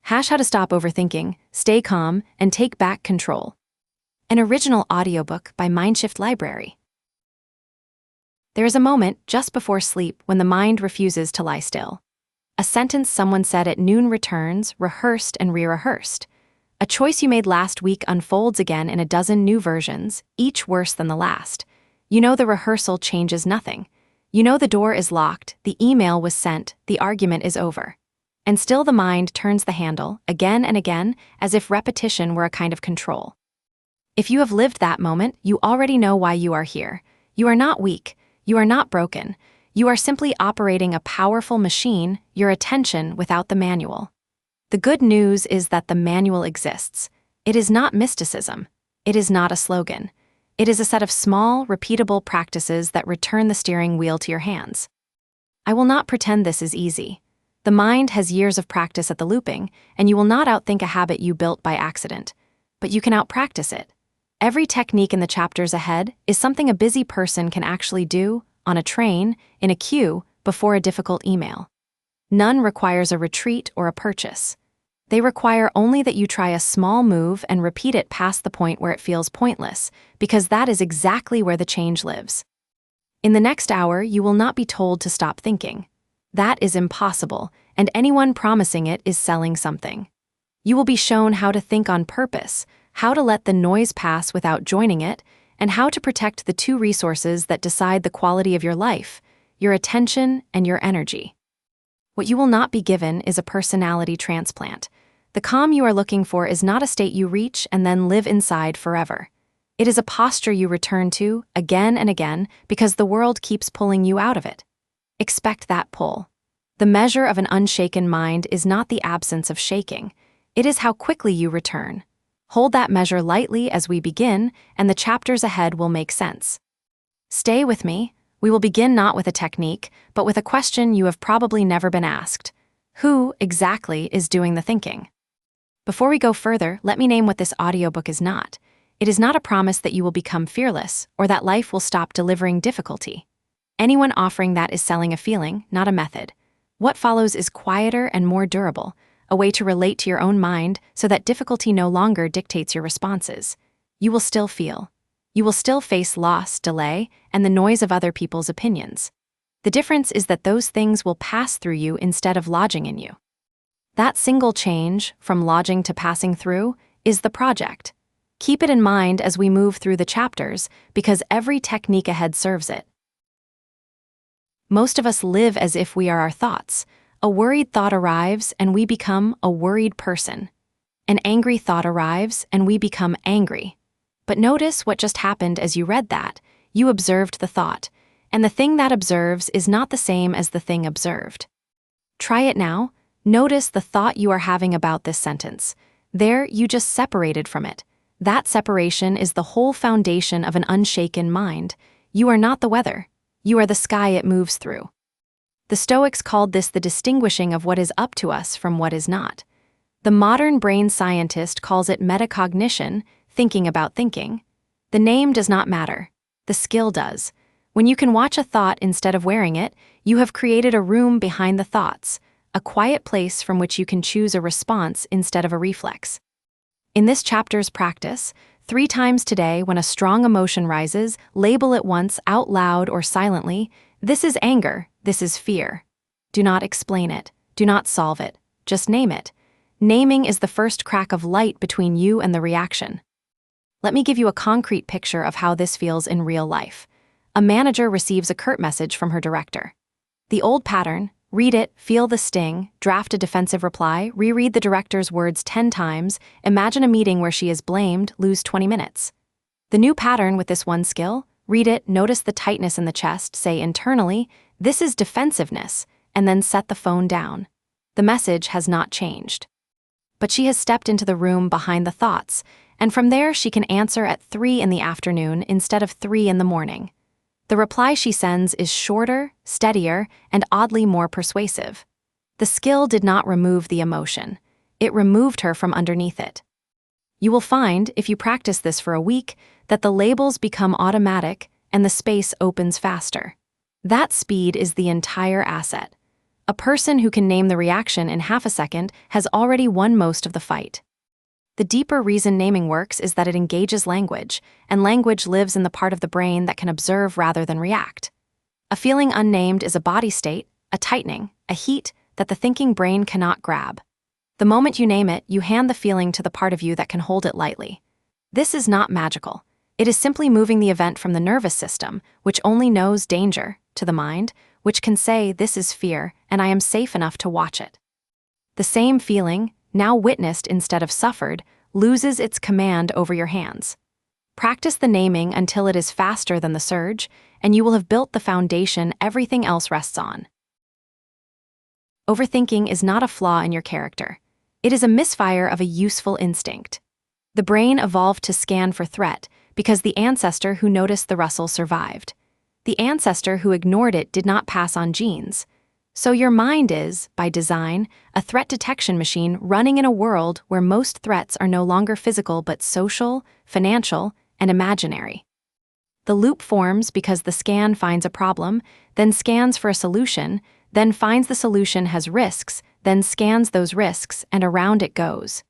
How to stop overthinking, stay calm, and take back control. An original audiobook by Mindshift Library. There is a moment just before sleep when the mind refuses to lie still. A sentence someone said at noon returns, rehearsed and re-rehearsed. A choice you made last week unfolds again in a dozen new versions, each worse than the last. You know the rehearsal changes nothing. You know the door is locked, the email was sent, the argument is over. And still the mind turns the handle, again and again, as if repetition were a kind of control. If you have lived that moment, you already know why you are here. You are not weak. You are not broken. You are simply operating a powerful machine, your attention without the manual. The good news is that the manual exists. It is not mysticism. It is not a slogan. It is a set of small, repeatable practices that return the steering wheel to your hands. I will not pretend this is easy. The mind has years of practice at the looping, and you will not outthink a habit you built by accident. But you can outpractice it. Every technique in the chapters ahead is something a busy person can actually do, on a train, in a queue, before a difficult email. None requires a retreat or a purchase. They require only that you try a small move and repeat it past the point where it feels pointless, because that is exactly where the change lives. In the next hour, you will not be told to stop thinking. That is impossible, and anyone promising it is selling something. You will be shown how to think on purpose, how to let the noise pass without joining it, and how to protect the two resources that decide the quality of your life, your attention and your energy. What you will not be given is a personality transplant. The calm you are looking for is not a state you reach and then live inside forever. It is a posture you return to again and again because the world keeps pulling you out of it. Expect that pull. The measure of an unshaken mind is not the absence of shaking. It is how quickly you return. Hold that measure lightly as we begin, and the chapters ahead will make sense. Stay with me. We will begin not with a technique, but with a question you have probably never been asked. Who, exactly, is doing the thinking? Before we go further, let me name what this audiobook is not. It is not a promise that you will become fearless, or that life will stop delivering difficulty. Anyone offering that is selling a feeling, not a method. What follows is quieter and more durable, a way to relate to your own mind so that difficulty no longer dictates your responses. You will still feel. You will still face loss, delay, and the noise of other people's opinions. The difference is that those things will pass through you instead of lodging in you. That single change, from lodging to passing through, is the project. Keep it in mind as we move through the chapters, because every technique ahead serves it. Most of us live as if we are our thoughts. A worried thought arrives and we become a worried person. An angry thought arrives and we become angry. But notice what just happened as you read that. You observed the thought, and the thing that observes is not the same as the thing observed. Try it now. Notice the thought you are having about this sentence. There, you just separated from it. That separation is the whole foundation of an unshaken mind. You are not the weather. You are the sky it moves through. The Stoics called this the distinguishing of what is up to us from what is not. The modern brain scientist calls it metacognition, thinking about thinking. The name does not matter. The skill does. When you can watch a thought instead of wearing it, you have created a room behind the thoughts, a quiet place from which you can choose a response instead of a reflex. In this chapter's practice, 3 times today when a strong emotion rises, label it once out loud or silently. This is anger, this is fear. Do not explain it. Do not solve it. Just name it. Naming is the first crack of light between you and the reaction. Let me give you a concrete picture of how this feels in real life. A manager receives a curt message from her director. The old pattern: read it, feel the sting, draft a defensive reply, reread the director's words 10 times, imagine a meeting where she is blamed, lose 20 minutes. The new pattern with this one skill: read it, notice the tightness in the chest, say internally, this is defensiveness, and then set the phone down. The message has not changed. But she has stepped into the room behind the thoughts, and from there she can answer at 3 in the afternoon instead of 3 in the morning. The reply she sends is shorter, steadier, and oddly more persuasive. The skill did not remove the emotion. It removed her from underneath it. You will find, if you practice this for a week, that the labels become automatic and the space opens faster. That speed is the entire asset. A person who can name the reaction in half a second has already won most of the fight. The deeper reason naming works is that it engages language, and language lives in the part of the brain that can observe rather than react. A feeling unnamed is a body state, a tightening, a heat that the thinking brain cannot grab. The moment you name it, you hand the feeling to the part of you that can hold it lightly. This is not magical. It is simply moving the event from the nervous system, which only knows danger, to the mind, which can say, "This is fear, and I am safe enough to watch it." The same feeling, now witnessed instead of suffered, loses its command over your hands. Practice the naming until it is faster than the surge, and you will have built the foundation everything else rests on. Overthinking is not a flaw in your character. It is a misfire of a useful instinct. The brain evolved to scan for threat because the ancestor who noticed the rustle survived. The ancestor who ignored it did not pass on genes. So your mind is, by design, a threat detection machine running in a world where most threats are no longer physical but social, financial, and imaginary. The loop forms because the scan finds a problem, then scans for a solution, then finds the solution has risks, then scans those risks, and around it goes.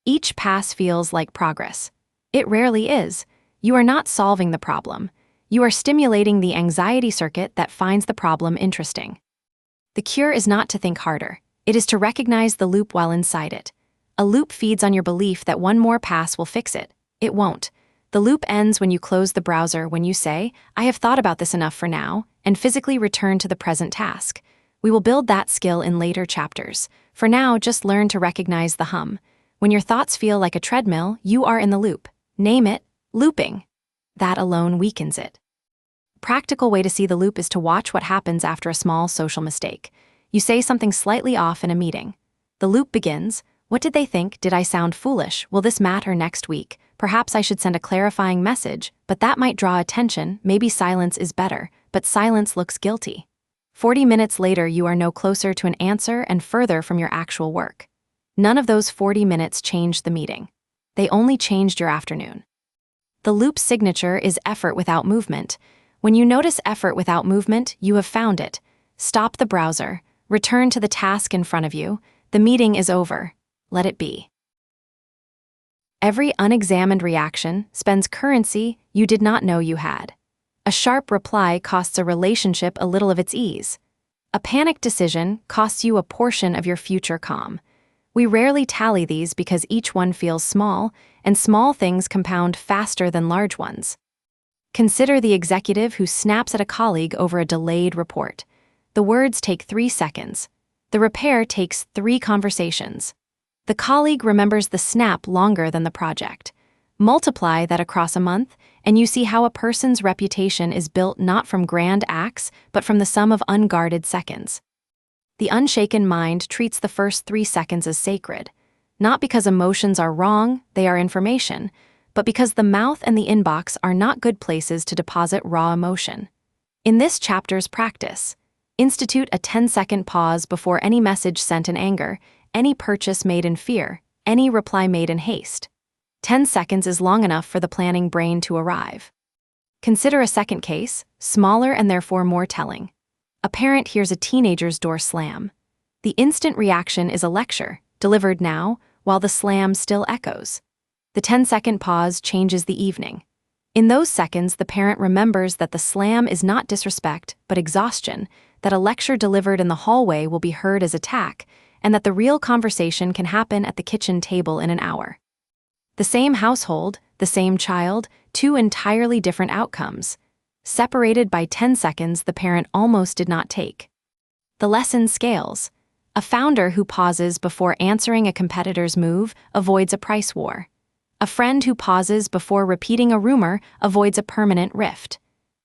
Each pass feels like progress. It rarely is. You are not solving the problem. You are stimulating the anxiety circuit that finds the problem interesting. The cure is not to think harder. It is to recognize the loop while inside it. A loop feeds on your belief that one more pass will fix it. It won't. The loop ends when you close the browser, when you say, "I have thought about this enough for now," and physically return to the present task. We will build that skill in later chapters. For now, just learn to recognize the hum. When your thoughts feel like a treadmill, you are in the loop. Name it, looping. That alone weakens it. A practical way to see the loop is to watch what happens after a small social mistake. You say something slightly off in a meeting. The loop begins. What did they think? Did I sound foolish? Will this matter next week? Perhaps I should send a clarifying message, but that might draw attention. Maybe silence is better, but silence looks guilty. 40 minutes later, you are no closer to an answer and further from your actual work. None of those 40 minutes changed the meeting. They only changed your afternoon. The loop's signature is effort without movement. When you notice effort without movement, you have found it. Stop the browser. Return to the task in front of you. The meeting is over. Let it be. Every unexamined reaction spends currency you did not know you had. A sharp reply costs a relationship a little of its ease. A panicked decision costs you a portion of your future calm. We rarely tally these because each one feels small, and small things compound faster than large ones. Consider the executive who snaps at a colleague over a delayed report. The words take 3 seconds. The repair takes 3 conversations. The colleague remembers the snap longer than the project. Multiply that across a month, and you see how a person's reputation is built not from grand acts, but from the sum of unguarded seconds. The unshaken mind treats the first 3 seconds as sacred, not because emotions are wrong, they are information, but because the mouth and the inbox are not good places to deposit raw emotion. In this chapter's practice, institute a 10-second pause before any message sent in anger, any purchase made in fear, any reply made in haste. 10 seconds is long enough for the planning brain to arrive. Consider a second case, smaller and therefore more telling. A parent hears a teenager's door slam. The instant reaction is a lecture, delivered now, while the slam still echoes. The 10-second pause changes the evening. In those seconds, the parent remembers that the slam is not disrespect, but exhaustion, that a lecture delivered in the hallway will be heard as attack, and that the real conversation can happen at the kitchen table in an hour. The same household, the same child, 2 entirely different outcomes. Separated by 10 seconds, the parent almost did not take. The lesson scales. A founder who pauses before answering a competitor's move avoids a price war. A friend who pauses before repeating a rumor avoids a permanent rift.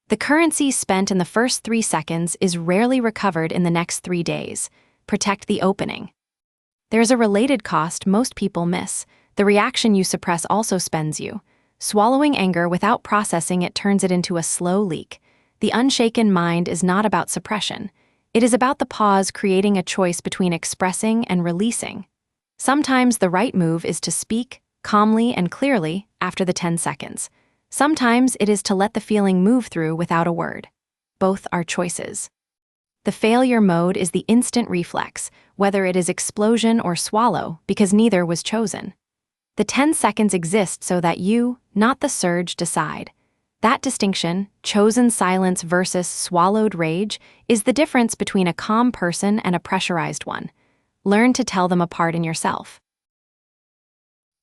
The currency spent in the first 3 seconds is rarely recovered in the next 3 days. Protect the opening. There's a related cost most people miss. The reaction you suppress also spends you. Swallowing anger without processing it turns it into a slow leak. The unshaken mind is not about suppression. It is about the pause creating a choice between expressing and releasing. Sometimes the right move is to speak, calmly and clearly, after the 10 seconds. Sometimes it is to let the feeling move through without a word. Both are choices. The failure mode is the instant reflex, whether it is explosion or swallow, because neither was chosen. The 10 seconds exist so that you, not the surge, decide. That distinction, chosen silence versus swallowed rage, is the difference between a calm person and a pressurized one. Learn to tell them apart in yourself.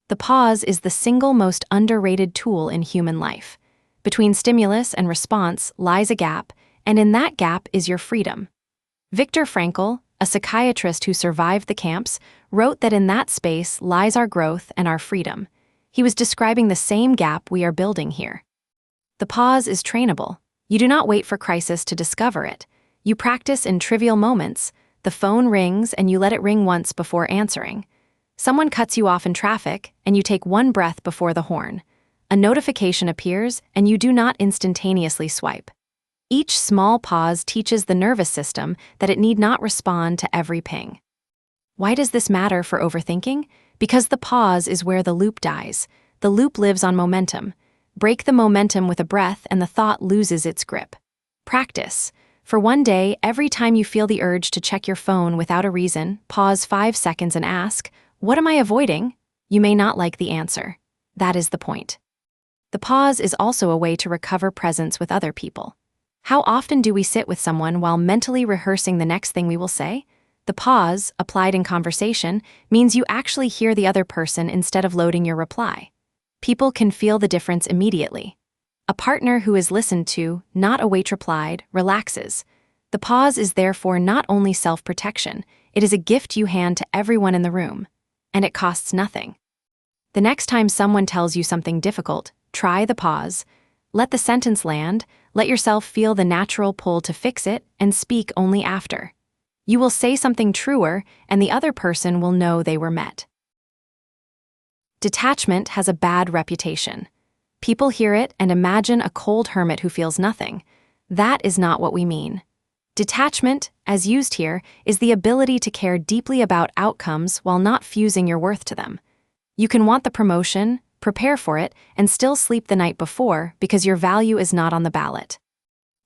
The pause is the single most underrated tool in human life. Between stimulus and response lies a gap, and in that gap is your freedom. Viktor Frankl, a psychiatrist who survived the camps, wrote that in that space lies our growth and our freedom. He was describing the same gap we are building here. The pause is trainable. You do not wait for crisis to discover it. You practice in trivial moments. The phone rings and you let it ring once before answering. Someone cuts you off in traffic and you take one breath before the horn. A notification appears and you do not instantaneously swipe. Each small pause teaches the nervous system that it need not respond to every ping. Why does this matter for overthinking? Because the pause is where the loop dies. The loop lives on momentum. Break the momentum with a breath and the thought loses its grip. Practice. For one day, every time you feel the urge to check your phone without a reason, pause 5 seconds and ask, "What am I avoiding?" You may not like the answer. That is the point. The pause is also a way to recover presence with other people. How often do we sit with someone while mentally rehearsing the next thing we will say? The pause, applied in conversation, means you actually hear the other person instead of loading your reply. People can feel the difference immediately. A partner who is listened to, not await replied, relaxes. The pause is therefore not only self-protection, it is a gift you hand to everyone in the room. And it costs nothing. The next time someone tells you something difficult, try the pause. Let the sentence land, let yourself feel the natural pull to fix it, and speak only after. You will say something truer, and the other person will know they were met. Detachment has a bad reputation. People hear it and imagine a cold hermit who feels nothing. That is not what we mean. Detachment, as used here, is the ability to care deeply about outcomes while not fusing your worth to them. You can want the promotion, prepare for it, and still sleep the night before because your value is not on the ballot.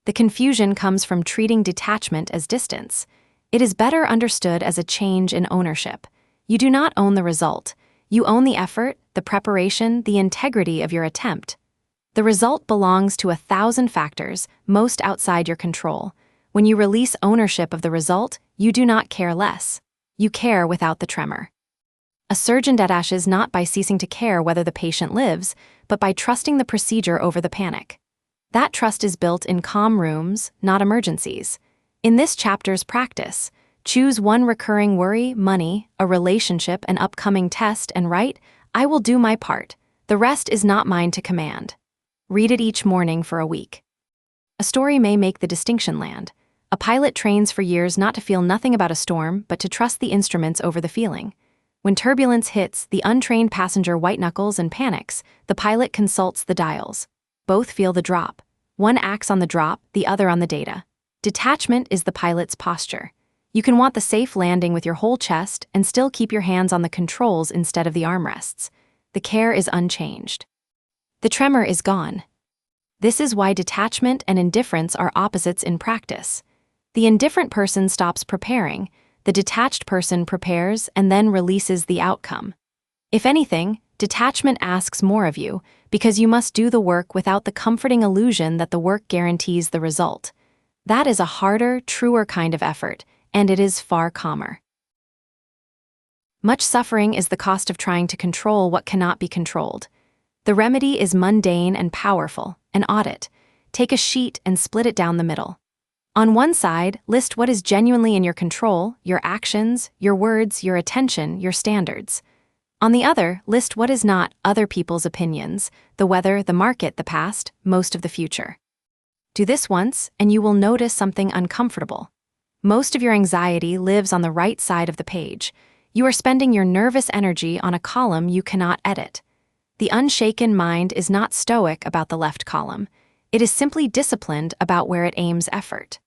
The confusion comes from treating detachment as distance. It is better understood as a change in ownership. You do not own the result. You own the effort, the preparation, the integrity of your attempt. The result belongs to 1,000 factors, most outside your control. When you release ownership of the result, you do not care less. You care without the tremor. A surgeon detaches not by ceasing to care whether the patient lives, but by trusting the procedure over the panic. That trust is built in calm rooms, not emergencies. In this chapter's practice, choose one recurring worry, money, a relationship, an upcoming test, and write, "I will do my part. The rest is not mine to command." Read it each morning for a week. A story may make the distinction land. A pilot trains for years not to feel nothing about a storm, but to trust the instruments over the feeling. When turbulence hits, the untrained passenger white-knuckles and panics. The pilot consults the dials. Both feel the drop. One acts on the drop, the other on the data. Detachment is the pilot's posture. You can want the safe landing with your whole chest and still keep your hands on the controls instead of the armrests. The care is unchanged. The tremor is gone. This is why detachment and indifference are opposites in practice. The indifferent person stops preparing. The detached person prepares and then releases the outcome. If anything, detachment asks more of you because you must do the work without the comforting illusion that the work guarantees the result. That is a harder, truer kind of effort, and it is far calmer. Much suffering is the cost of trying to control what cannot be controlled. The remedy is mundane and powerful, an audit. Take a sheet and split it down the middle. On one side, list what is genuinely in your control, your actions, your words, your attention, your standards. On the other, list what is not, other people's opinions, the weather, the market, the past, most of the future. Do this once, and you will notice something uncomfortable. Most of your anxiety lives on the right side of the page. You are spending your nervous energy on a column you cannot edit. The unshaken mind is not stoic about the left column. It is simply disciplined about where it aims effort.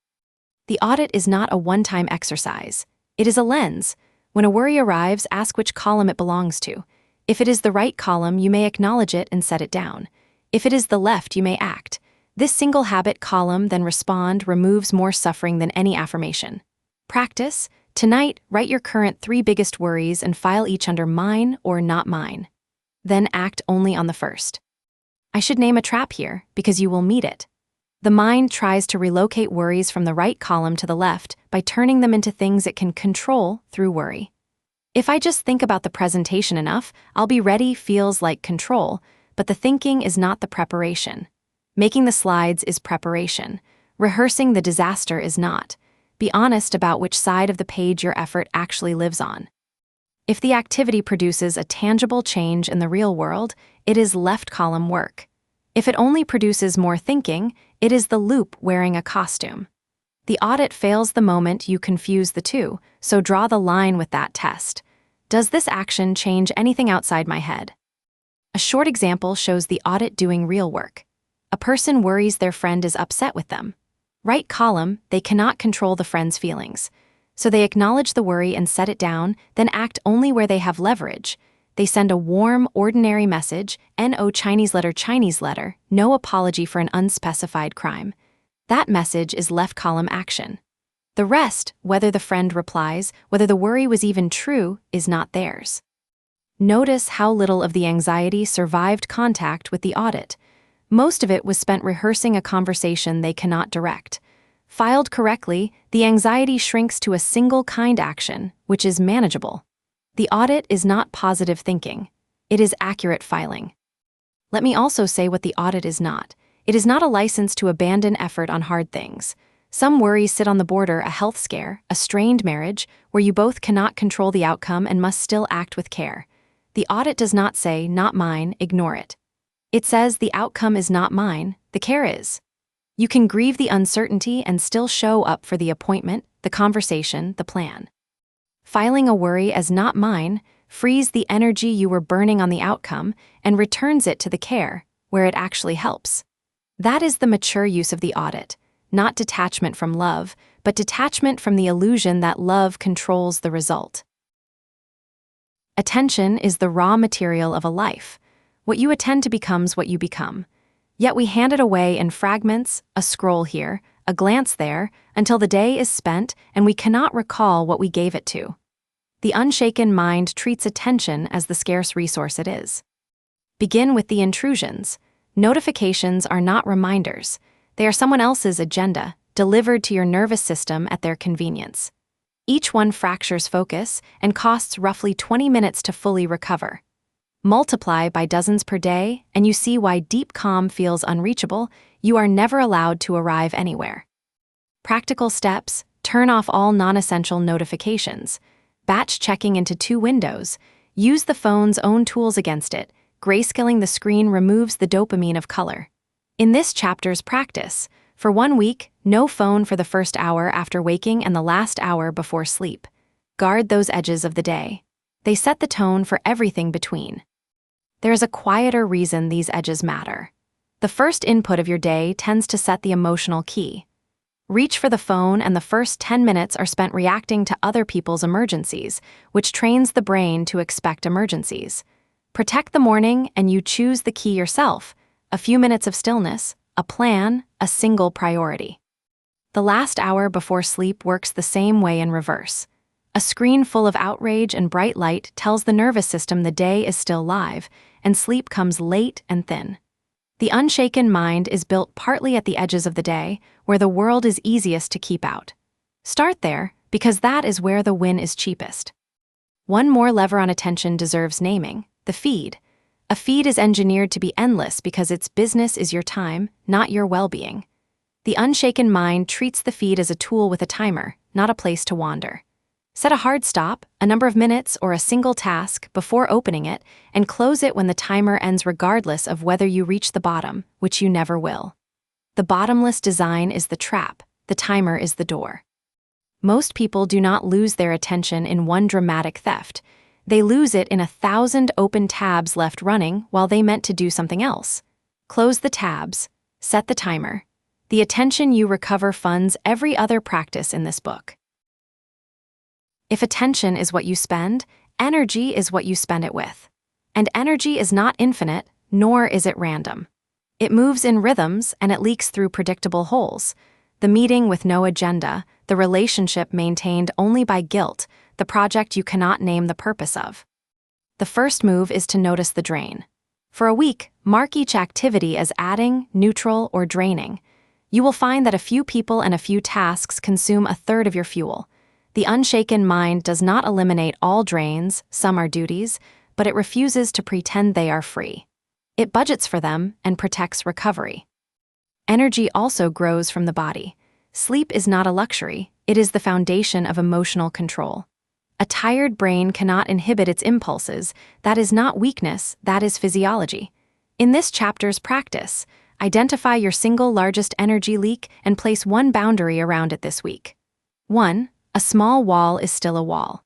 The audit is not a one-time exercise. It is a lens. When a worry arrives, ask which column it belongs to. If it is the right column, you may acknowledge it and set it down. If it is the left, you may act. This single habit column, then respond, removes more suffering than any affirmation. Practice. Tonight, write your current 3 biggest worries and file each under mine or not mine. Then act only on the first. I should name a trap here, because you will meet it. The mind tries to relocate worries from the right column to the left by turning them into things it can control through worry. If I just think about the presentation enough, I'll be ready feels like control, but the thinking is not the preparation. Making the slides is preparation. Rehearsing the disaster is not. Be honest about which side of the page your effort actually lives on. If the activity produces a tangible change in the real world, it is left column work. If it only produces more thinking, it is the loop wearing a costume. The audit fails the moment you confuse the two, so draw the line with that test. Does this action change anything outside my head? A short example shows the audit doing real work. A person worries their friend is upset with them. Right column, they cannot control the friend's feelings. So they acknowledge the worry and set it down, then act only where they have leverage. They send a warm, ordinary message, no Chinese letter, no apology for an unspecified crime. That message is left column action. The rest, whether the friend replies, whether the worry was even true, is not theirs. Notice how little of the anxiety survived contact with the audit. Most of it was spent rehearsing a conversation they cannot direct. Filed correctly, the anxiety shrinks to a single kind action, which is manageable. The audit is not positive thinking. It is accurate filing. Let me also say what the audit is not. It is not a license to abandon effort on hard things. Some worries sit on the border: a health scare, a strained marriage, where you both cannot control the outcome and must still act with care. The audit does not say, not mine, ignore it. It says the outcome is not mine, the care is. You can grieve the uncertainty and still show up for the appointment, the conversation, the plan. Filing a worry as not mine frees the energy you were burning on the outcome and returns it to the care, where it actually helps. That is the mature use of the audit, not detachment from love, but detachment from the illusion that love controls the result. Attention is the raw material of a life. What you attend to becomes what you become. Yet we hand it away in fragments, a scroll here, a glance there, until the day is spent and we cannot recall what we gave it to. The unshaken mind treats attention as the scarce resource it is. Begin with the intrusions. Notifications are not reminders. They are someone else's agenda, delivered to your nervous system at their convenience. Each one fractures focus and costs roughly 20 minutes to fully recover. Multiply by dozens per day, and you see why deep calm feels unreachable. You are never allowed to arrive anywhere. Practical steps: turn off all non-essential notifications. Batch checking into 2 windows. Use the phone's own tools against it. Grayscaling the screen removes the dopamine of color. In this chapter's practice, for 1 week, no phone for the first hour after waking and the last hour before sleep. Guard those edges of the day. They set the tone for everything between. There is a quieter reason these edges matter. The first input of your day tends to set the emotional key. Reach for the phone, and the first 10 minutes are spent reacting to other people's emergencies, which trains the brain to expect emergencies. Protect the morning, and you choose the key yourself. A few minutes of stillness, a plan, a single priority. The last hour before sleep works the same way in reverse. A screen full of outrage and bright light tells the nervous system the day is still live, and sleep comes late and thin. The unshaken mind is built partly at the edges of the day, where the world is easiest to keep out. Start there, because that is where the win is cheapest. One more lever on attention deserves naming: the feed. A feed is engineered to be endless because its business is your time, not your well-being. The unshaken mind treats the feed as a tool with a timer, not a place to wander. Set a hard stop, a number of minutes or a single task, before opening it, and close it when the timer ends, regardless of whether you reach the bottom, which you never will. The bottomless design is the trap, the timer is the door. Most people do not lose their attention in one dramatic theft. They lose it in 1,000 open tabs left running while they meant to do something else. Close the tabs, set the timer. The attention you recover funds every other practice in this book. If attention is what you spend, energy is what you spend it with. And energy is not infinite, nor is it random. It moves in rhythms and it leaks through predictable holes. The meeting with no agenda, the relationship maintained only by guilt, the project you cannot name the purpose of. The first move is to notice the drain. For a week, mark each activity as adding, neutral, or draining. You will find that a few people and a few tasks consume a third of your fuel. The unshaken mind does not eliminate all drains, some are duties, but it refuses to pretend they are free. It budgets for them and protects recovery. Energy also grows from the body. Sleep is not a luxury, it is the foundation of emotional control. A tired brain cannot inhibit its impulses. That is not weakness, that is physiology. In this chapter's practice, identify your single largest energy leak and place one boundary around it this week. 1. A small wall is still a wall.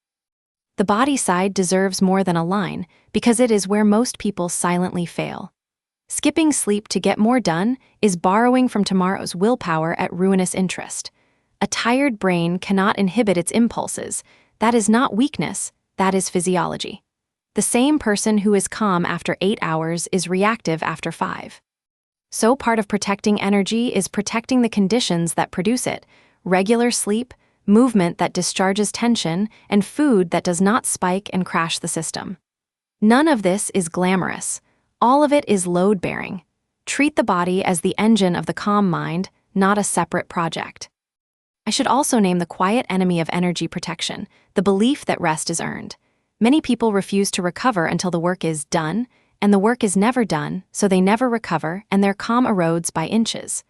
The body side deserves more than a line because it is where most people silently fail. Skipping sleep to get more done is borrowing from tomorrow's willpower at ruinous interest. A tired brain cannot inhibit its impulses. That is not weakness, that is physiology. The same person who is calm after 8 hours is reactive after 5. So part of protecting energy is protecting the conditions that produce it: regular sleep, movement that discharges tension, and food that does not spike and crash the system. None of this is glamorous. All of it is load-bearing. Treat the body as the engine of the calm mind, not a separate project. I should also name the quiet enemy of energy protection, the belief that rest is earned. Many people refuse to recover until the work is done, and the work is never done, so they never recover, and their calm erodes by inches.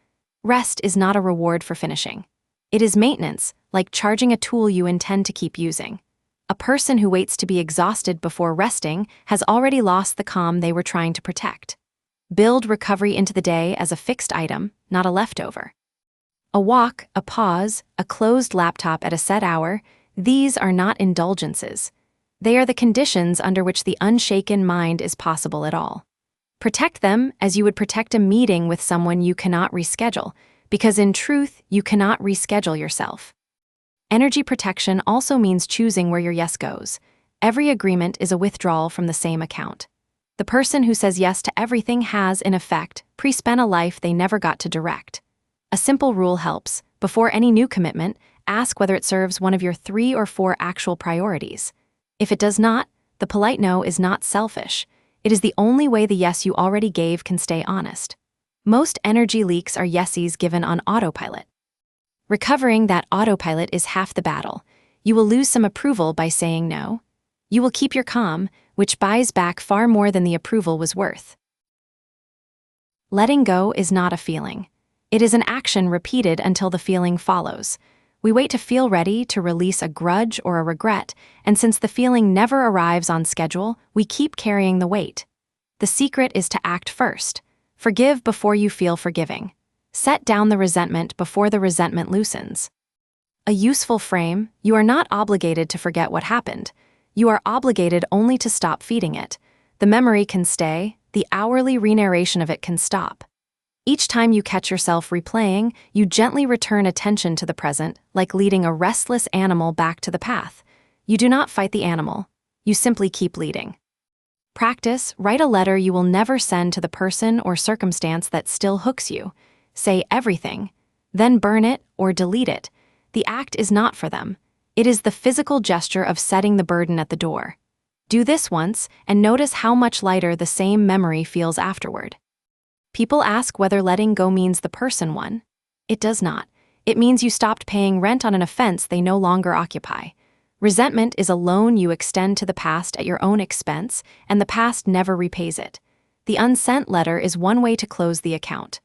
Rest is not a reward for finishing. It is maintenance, like charging a tool you intend to keep using. A person who waits to be exhausted before resting has already lost the calm they were trying to protect. Build recovery into the day as a fixed item, not a leftover. A walk, a pause, a closed laptop at a set hour, these are not indulgences. They are the conditions under which the unshaken mind is possible at all. Protect them as you would protect a meeting with someone you cannot reschedule, because in truth, you cannot reschedule yourself. Energy protection also means choosing where your yes goes. Every agreement is a withdrawal from the same account. The person who says yes to everything has, in effect, pre-spent a life they never got to direct. A simple rule helps. Before any new commitment, ask whether it serves one of your 3 or 4 actual priorities. If it does not, the polite no is not selfish. It is the only way the yes you already gave can stay honest. Most energy leaks are yeses given on autopilot. Recovering that autopilot is half the battle. You will lose some approval by saying no. You will keep your calm, which buys back far more than the approval was worth. Letting go is not a feeling. It is an action repeated until the feeling follows. We wait to feel ready to release a grudge or a regret, and since the feeling never arrives on schedule, we keep carrying the weight. The secret is to act first. Forgive before you feel forgiving. Set down the resentment before the resentment loosens. A useful frame: you are not obligated to forget what happened. You are obligated only to stop feeding it. The memory can stay, the hourly re-narration of it can stop. Each time you catch yourself replaying, you gently return attention to the present, like leading a restless animal back to the path. You do not fight the animal. You simply keep leading. Practice: write a letter you will never send to the person or circumstance that still hooks you. Say everything, then burn it or delete it. The act is not for them. It is the physical gesture of setting the burden at the door. Do this once and notice how much lighter the same memory feels afterward. People ask whether letting go means the person won. It does not. It means you stopped paying rent on an offense they no longer occupy. Resentment is a loan you extend to the past at your own expense, and the past never repays it. The unsent letter is one way to close the account.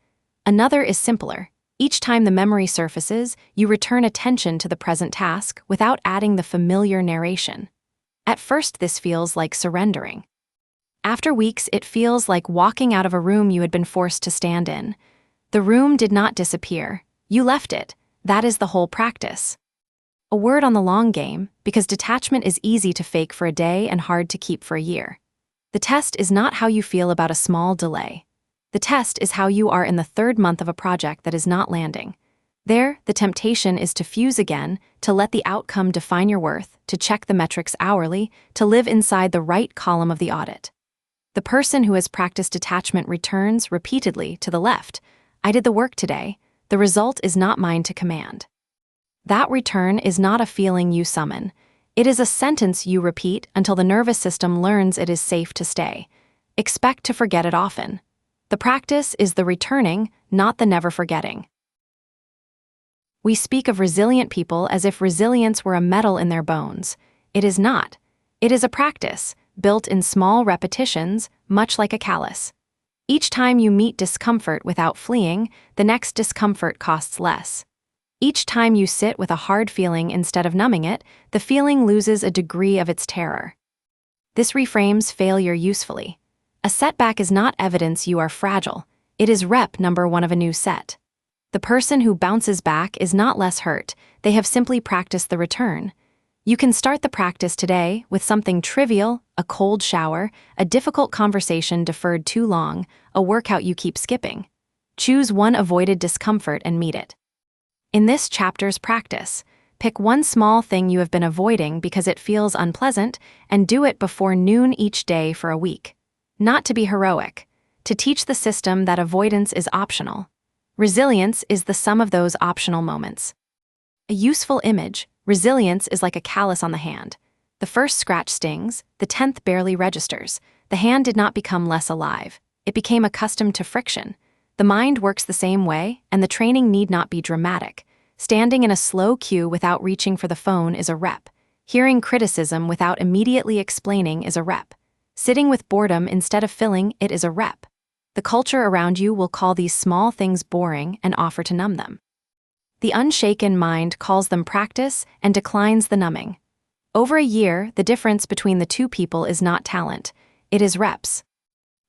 Another is simpler. Each time the memory surfaces, you return attention to the present task without adding the familiar narration. At first, this feels like surrendering. After weeks, it feels like walking out of a room you had been forced to stand in. The room did not disappear. You left it. That is the whole practice. A word on the long game, because detachment is easy to fake for a day and hard to keep for a year. The test is not how you feel about a small delay. The test is how you are in the 3rd month of a project that is not landing. There, the temptation is to fuse again, to let the outcome define your worth, to check the metrics hourly, to live inside the right column of the audit. The person who has practiced detachment returns repeatedly to the left. I did the work today. The result is not mine to command. That return is not a feeling you summon. It is a sentence you repeat until the nervous system learns it is safe to stay. Expect to forget it often. The practice is the returning, not the never forgetting. We speak of resilient people as if resilience were a metal in their bones. It is not. It is a practice, built in small repetitions, much like a callus. Each time you meet discomfort without fleeing, the next discomfort costs less. Each time you sit with a hard feeling instead of numbing it, the feeling loses a degree of its terror. This reframes failure usefully. A setback is not evidence you are fragile. It is rep number 1 of a new set. The person who bounces back is not less hurt. They have simply practiced the return. You can start the practice today with something trivial, a cold shower, a difficult conversation deferred too long, a workout you keep skipping. Choose one avoided discomfort and meet it. In this chapter's practice, pick one small thing you have been avoiding because it feels unpleasant and do it before noon each day for a week. Not to be heroic, to teach the system that avoidance is optional. Resilience is the sum of those optional moments. A useful image, resilience is like a callus on the hand. The first scratch stings, the 10th barely registers. The hand did not become less alive. It became accustomed to friction. The mind works the same way, and the training need not be dramatic. Standing in a slow queue without reaching for the phone is a rep. Hearing criticism without immediately explaining is a rep. Sitting with boredom instead of filling it is a rep. The culture around you will call these small things boring and offer to numb them. The unshaken mind calls them practice and declines the numbing. Over a year, the difference between the two people is not talent, it is reps.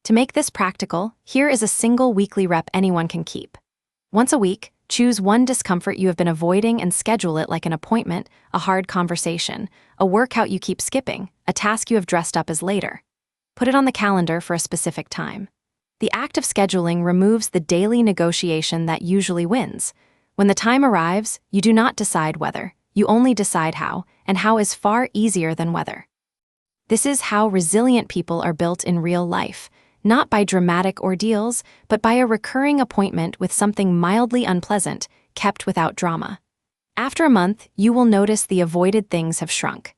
To make this practical, here is a single weekly rep anyone can keep. Once a week, choose one discomfort you have been avoiding and schedule it like an appointment, a hard conversation, a workout you keep skipping, a task you have dressed up as later. Put it on the calendar for a specific time. The act of scheduling removes the daily negotiation that usually wins. When the time arrives, you do not decide whether, you only decide how, and how is far easier than whether. This is how resilient people are built in real life, not by dramatic ordeals, but by a recurring appointment with something mildly unpleasant, kept without drama. After a month, you will notice the avoided things have shrunk.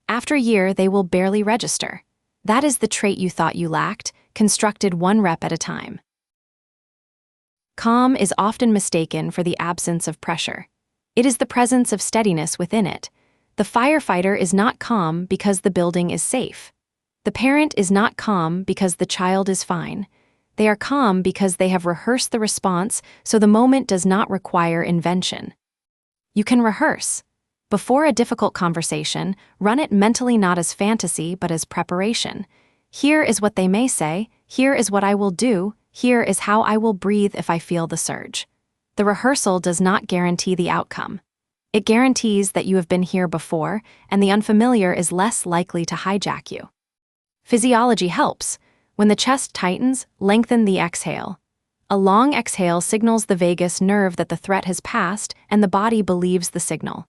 After a year, they will barely register. That is the trait you thought you lacked, constructed one rep at a time. Calm is often mistaken for the absence of pressure. It is the presence of steadiness within it. The firefighter is not calm because the building is safe. The parent is not calm because the child is fine. They are calm because they have rehearsed the response, so the moment does not require invention. You can rehearse. Before a difficult conversation, run it mentally not as fantasy but as preparation. Here is what they may say, here is what I will do, here is how I will breathe if I feel the surge. The rehearsal does not guarantee the outcome. It guarantees that you have been here before, and the unfamiliar is less likely to hijack you. Physiology helps. When the chest tightens, lengthen the exhale. A long exhale signals the vagus nerve that the threat has passed, and the body believes the signal.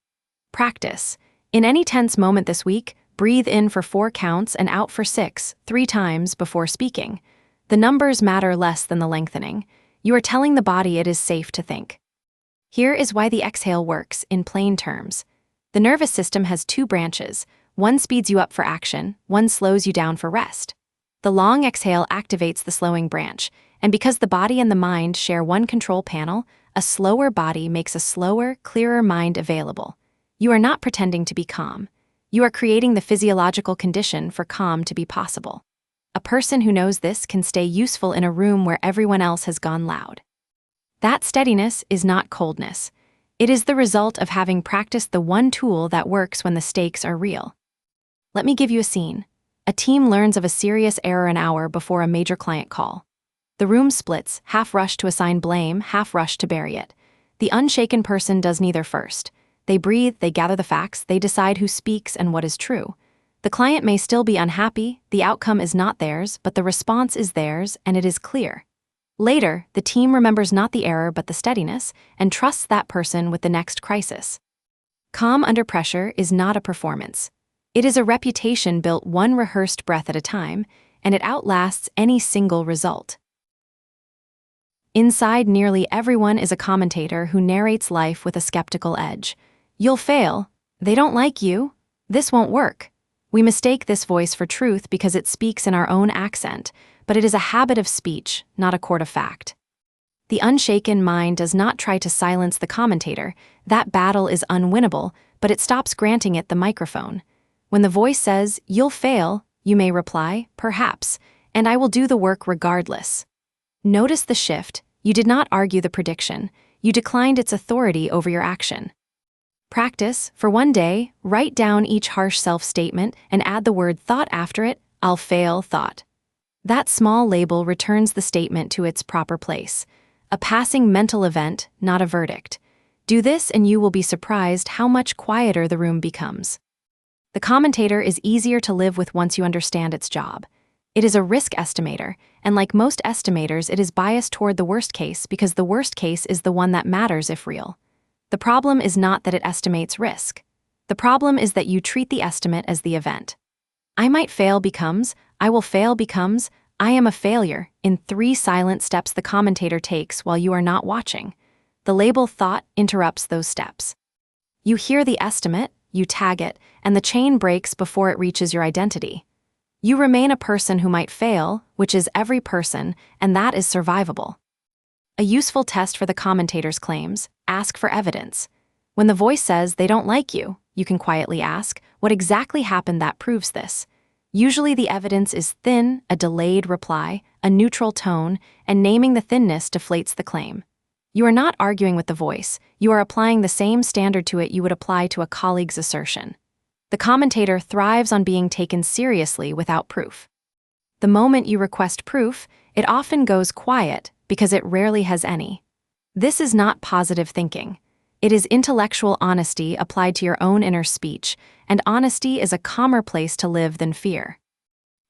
Practice. In any tense moment this week, breathe in for 4 counts and out for 6, 3 times before speaking. The numbers matter less than the lengthening. You are telling the body it is safe to think. Here is why the exhale works in plain terms. The nervous system has 2 branches. One speeds you up for action, one slows you down for rest. The long exhale activates the slowing branch, and because the body and the mind share one control panel, a slower body makes a slower, clearer mind available. You are not pretending to be calm. You are creating the physiological condition for calm to be possible. A person who knows this can stay useful in a room where everyone else has gone loud. That steadiness is not coldness. It is the result of having practiced the one tool that works when the stakes are real. Let me give you a scene. A team learns of a serious error an hour before a major client call. The room splits, half rush to assign blame, half rush to bury it. The unshaken person does neither first. They breathe, they gather the facts, they decide who speaks and what is true. The client may still be unhappy, the outcome is not theirs, but the response is theirs, and it is clear. Later, the team remembers not the error but the steadiness, and trusts that person with the next crisis. Calm under pressure is not a performance. It is a reputation built one rehearsed breath at a time. and it outlasts any single result. Inside nearly everyone is a commentator who narrates life with a skeptical edge. You'll fail. They don't like you. This won't work. We mistake this voice for truth because it speaks in our own accent, but it is a habit of speech, not a court of fact. The unshaken mind does not try to silence the commentator. That battle is unwinnable, but it stops granting it the microphone. When the voice says, "You'll fail," you may reply, "Perhaps, and I will do the work regardless." Notice the shift. You did not argue the prediction. You declined its authority over your action. Practice. For one day, write down each harsh self-statement and add the word thought after it. "I'll fail, thought." That small label returns the statement to its proper place. A passing mental event, not a verdict. Do this and you will be surprised how much quieter the room becomes. The commentator is easier to live with once you understand its job. It is a risk estimator, and like most estimators, it is biased toward the worst case because the worst case is the one that matters if real. The problem is not that it estimates risk. The problem is that you treat the estimate as the event. I might fail becomes, I will fail becomes, I am a failure, in 3 silent steps the commentator takes while you are not watching. The label thought interrupts those steps. You hear the estimate, you tag it, and the chain breaks before it reaches your identity. You remain a person who might fail, which is every person, and that is survivable. A useful test for the commentator's claims: ask for evidence. When the voice says they don't like you, you can quietly ask, what exactly happened that proves this? Usually the evidence is thin, a delayed reply, a neutral tone, and naming the thinness deflates the claim. You are not arguing with the voice, you are applying the same standard to it you would apply to a colleague's assertion. The commentator thrives on being taken seriously without proof. The moment you request proof, it often goes quiet because it rarely has any. This is not positive thinking. It is intellectual honesty applied to your own inner speech, and honesty is a calmer place to live than fear.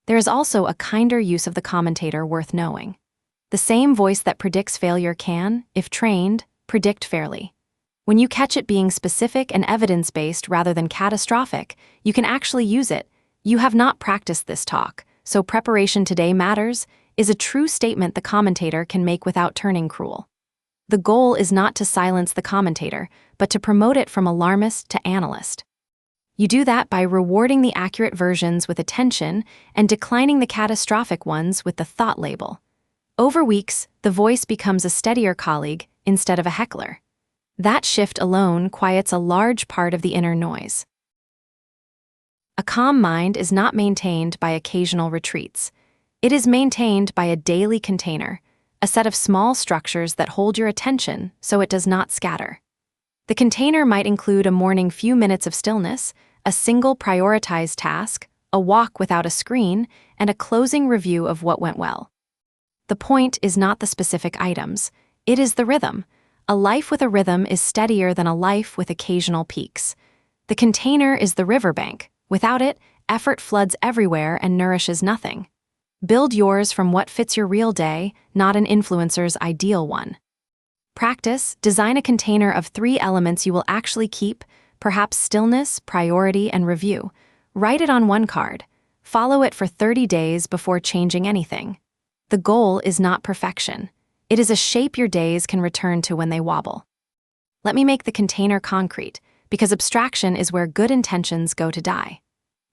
There is also a kinder use of the commentator worth knowing. The same voice that predicts failure can, if trained, predict fairly. When you catch it being specific and evidence-based rather than catastrophic, you can actually use it. "You have not practiced this talk, so preparation today matters," is a true statement the commentator can make without turning cruel. The goal is not to silence the commentator, but to promote it from alarmist to analyst. You do that by rewarding the accurate versions with attention and declining the catastrophic ones with the thought label. Over weeks, the voice becomes a steadier colleague instead of a heckler. That shift alone quiets a large part of the inner noise. A calm mind is not maintained by occasional retreats. It is maintained by a daily container, a set of small structures that hold your attention so it does not scatter. The container might include a morning few minutes of stillness, a single prioritized task, a walk without a screen, and a closing review of what went well. The point is not the specific items, it is the rhythm. A life with a rhythm is steadier than a life with occasional peaks. The container is the riverbank. Without it, effort floods everywhere and nourishes nothing. Build yours from what fits your real day, not an influencer's ideal one. Practice. Design a container of 3 elements you will actually keep, perhaps stillness, priority, and review. Write it on one card. Follow it for 30 days before changing anything. The goal is not perfection. It is a shape your days can return to when they wobble. Let me make the container concrete, because abstraction is where good intentions go to die.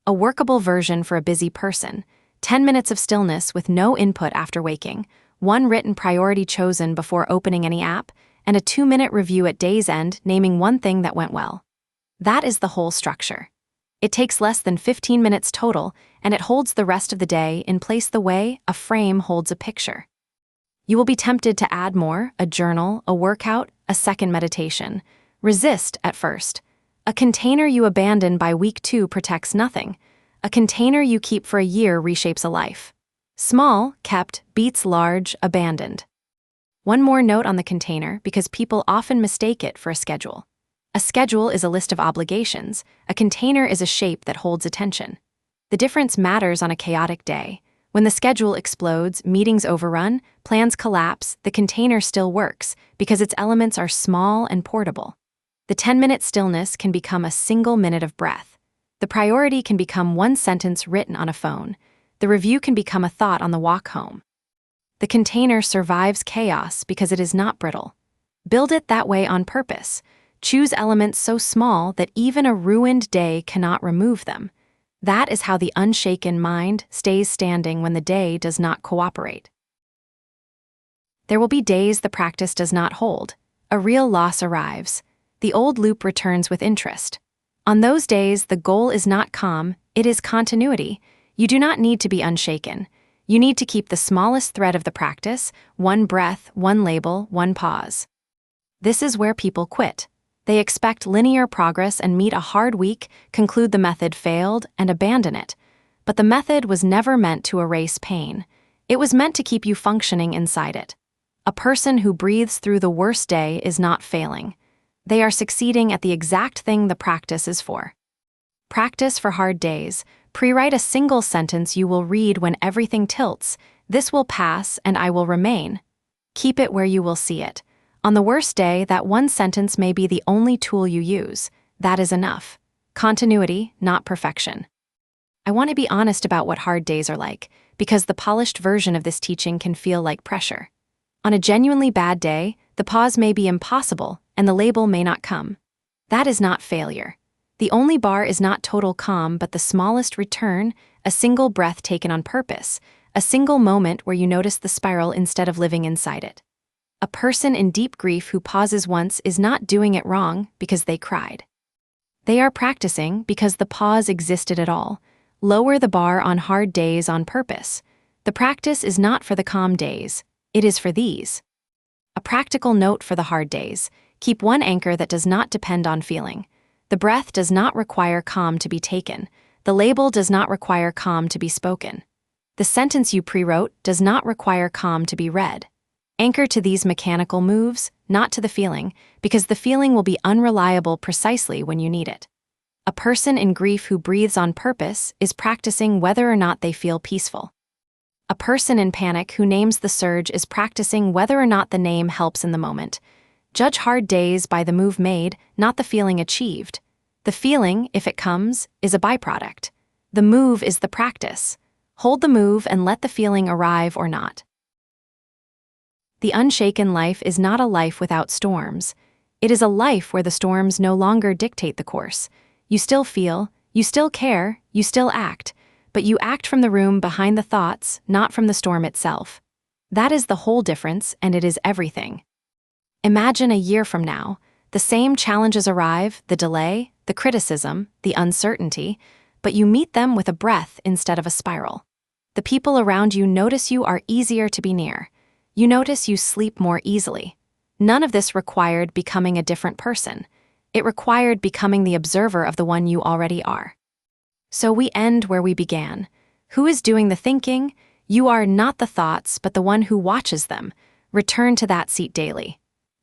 A workable version for a busy person: 10 minutes of stillness with no input after waking, 1 written priority chosen before opening any app, and a 2-minute review at day's end naming 1 thing that went well. That is the whole structure. It takes less than 15 minutes total, and it holds the rest of the day in place the way a frame holds a picture. You will be tempted to add more: a journal, a workout, a second meditation. Resist at first. A container you abandon by week 2 protects nothing. A container you keep for a year reshapes a life. Small, kept, beats large, abandoned. One more note on the container, because people often mistake it for a schedule. A schedule is a list of obligations. A container is a shape that holds attention. The difference matters on a chaotic day. When the schedule explodes, meetings overrun, plans collapse, the container still works because its elements are small and portable. The 10-minute stillness can become a single minute of breath. The priority can become 1 sentence written on a phone. The review can become a thought on the walk home. The container survives chaos because it is not brittle. Build it that way on purpose. Choose elements so small that even a ruined day cannot remove them. That is how the unshaken mind stays standing when the day does not cooperate. There will be days the practice does not hold. A real loss arrives. The old loop returns with interest. On those days, the goal is not calm, it is continuity. You do not need to be unshaken. You need to keep the smallest thread of the practice, one breath, one label, one pause. This is where people quit. They expect linear progress and meet a hard week, conclude the method failed, and abandon it. But the method was never meant to erase pain. It was meant to keep you functioning inside it. A person who breathes through the worst day is not failing. They are succeeding at the exact thing the practice is for. Practice for hard days. Pre-write a single sentence you will read when everything tilts. This will pass and I will remain. Keep it where you will see it. On the worst day, that one sentence may be the only tool you use. That is enough. Continuity, not perfection. I want to be honest about what hard days are like, because the polished version of this teaching can feel like pressure. On a genuinely bad day, the pause may be impossible and the label may not come. That is not failure. The only bar is not total calm but the smallest return, a single breath taken on purpose, a single moment where you notice the spiral instead of living inside it. A person in deep grief who pauses once is not doing it wrong because they cried. They are practicing because the pause existed at all. Lower the bar on hard days on purpose. The practice is not for the calm days. It is for these. A practical note for the hard days. Keep one anchor that does not depend on feeling. The breath does not require calm to be taken. The label does not require calm to be spoken. The sentence you pre-wrote does not require calm to be read. Anchor to these mechanical moves, not to the feeling, because the feeling will be unreliable precisely when you need it. A person in grief who breathes on purpose is practicing whether or not they feel peaceful. A person in panic who names the surge is practicing whether or not the name helps in the moment. Judge hard days by the move made, not the feeling achieved. The feeling, if it comes, is a byproduct. The move is the practice. Hold the move and let the feeling arrive or not. The unshaken life is not a life without storms. It is a life where the storms no longer dictate the course. You still feel, you still care, you still act, but you act from the room behind the thoughts, not from the storm itself. That is the whole difference, and it is everything. Imagine a year from now, the same challenges arrive, the delay, the criticism, the uncertainty, but you meet them with a breath instead of a spiral. The people around you notice you are easier to be near. You notice you sleep more easily. None of this required becoming a different person. It required becoming the observer of the one you already are. So we end where we began. Who is doing the thinking? You are not the thoughts, but the one who watches them. Return to that seat daily.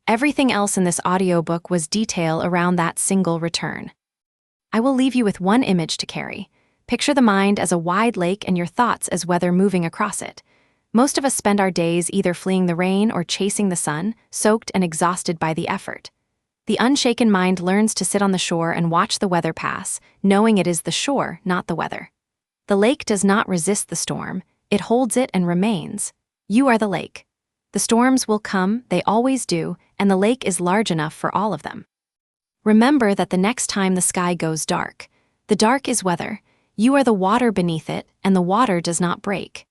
Everything else in this audiobook was detail around that single return. I will leave you with one image to carry. Picture the mind as a wide lake and your thoughts as weather moving across it. Most of us spend our days either fleeing the rain or chasing the sun, soaked and exhausted by the effort. The unshaken mind learns to sit on the shore and watch the weather pass, knowing it is the shore, not the weather. The lake does not resist the storm, it holds it and remains. You are the lake. The storms will come, they always do, and the lake is large enough for all of them. Remember that the next time the sky goes dark, the dark is weather, you are the water beneath it, and the water does not break.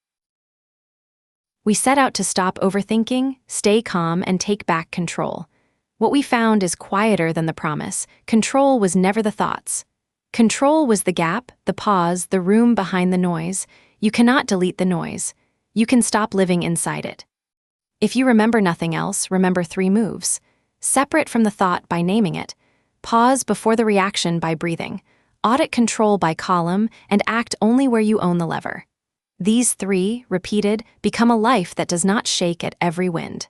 We set out to stop overthinking, stay calm, and take back control. What we found is quieter than the promise. Control was never the thoughts. Control was the gap, the pause, the room behind the noise. You cannot delete the noise. You can stop living inside it. If you remember nothing else, remember 3 moves. Separate from the thought by naming it. Pause before the reaction by breathing. Audit control by column, and act only where you own the lever. These 3, repeated, become a life that does not shake at every wind.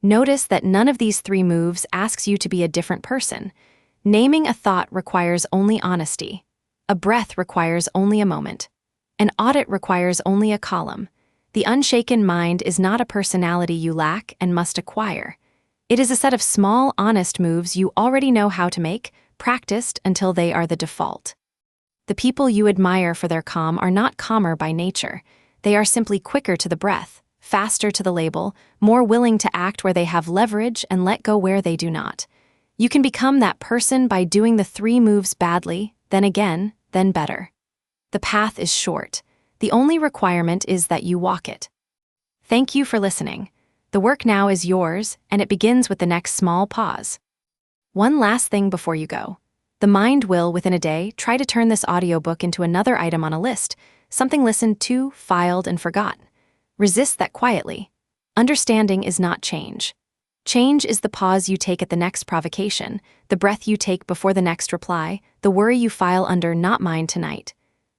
Notice that none of these 3 moves asks you to be a different person. Naming a thought requires only honesty. A breath requires only a moment. An audit requires only a column. The unshaken mind is not a personality you lack and must acquire. It is a set of small, honest moves you already know how to make, practiced until they are the default. The people you admire for their calm are not calmer by nature. They are simply quicker to the breath, faster to the label, more willing to act where they have leverage and let go where they do not. You can become that person by doing the 3 moves badly, then again, then better. The path is short. The only requirement is that you walk it. Thank you for listening. The work now is yours, and it begins with the next small pause. One last thing before you go. The mind will, within a day, try to turn this audiobook into another item on a list, something listened to, filed, and forgotten. Resist that quietly. Understanding is not change. Change is the pause you take at the next provocation, the breath you take before the next reply, the worry you file under "not mine tonight."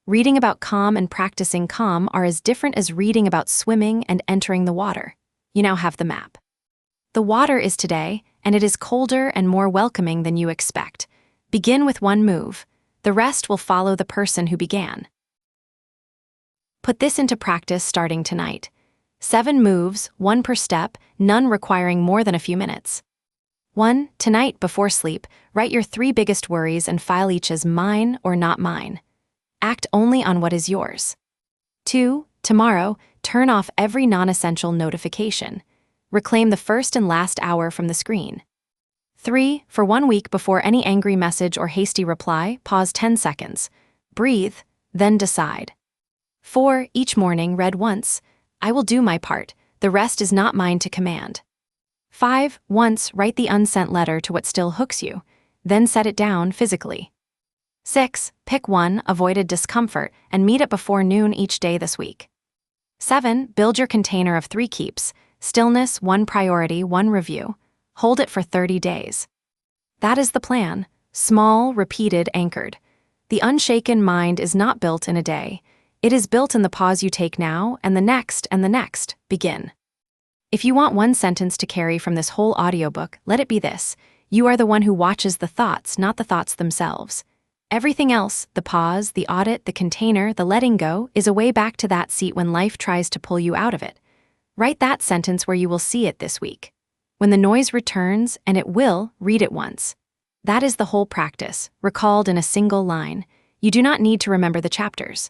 Reading about calm and practicing calm are as different as reading about swimming and entering the water. You now have the map. The water is today, and it is colder and more welcoming than you expect. Begin with 1 move. The rest will follow the person who began. Put this into practice starting tonight. 7 moves, 1 per step, none requiring more than a few minutes. 1. Tonight, before sleep, write your 3 biggest worries and file each as mine or not mine. Act only on what is yours. 2. Tomorrow, turn off every non-essential notification. Reclaim the first and last hour from the screen. 3. For 1 week before any angry message or hasty reply, pause 10 seconds. Breathe, then decide. 4. Each morning, read once. I will do my part. The rest is not mine to command. 5. Once, write the unsent letter to what still hooks you. Then set it down physically. 6. Pick 1 avoided discomfort and meet it before noon each day this week. 7. Build your container of 3 keeps. Stillness, 1 priority, 1 review. Hold it for 30 days. That is the plan. Small, repeated, anchored. The unshaken mind is not built in a day. It is built in the pause you take now, and the next, and the next. Begin. If you want 1 sentence to carry from this whole audiobook, let it be this. You are the one who watches the thoughts, not the thoughts themselves. Everything else, the pause, the audit, the container, the letting go, is a way back to that seat when life tries to pull you out of it. Write that sentence where you will see it this week. When the noise returns, and it will, read it once. That is the whole practice, recalled in a single line. You do not need to remember the chapters.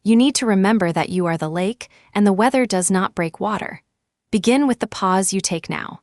You need to remember that you are the lake, and the weather does not break water. Begin with the pause you take now.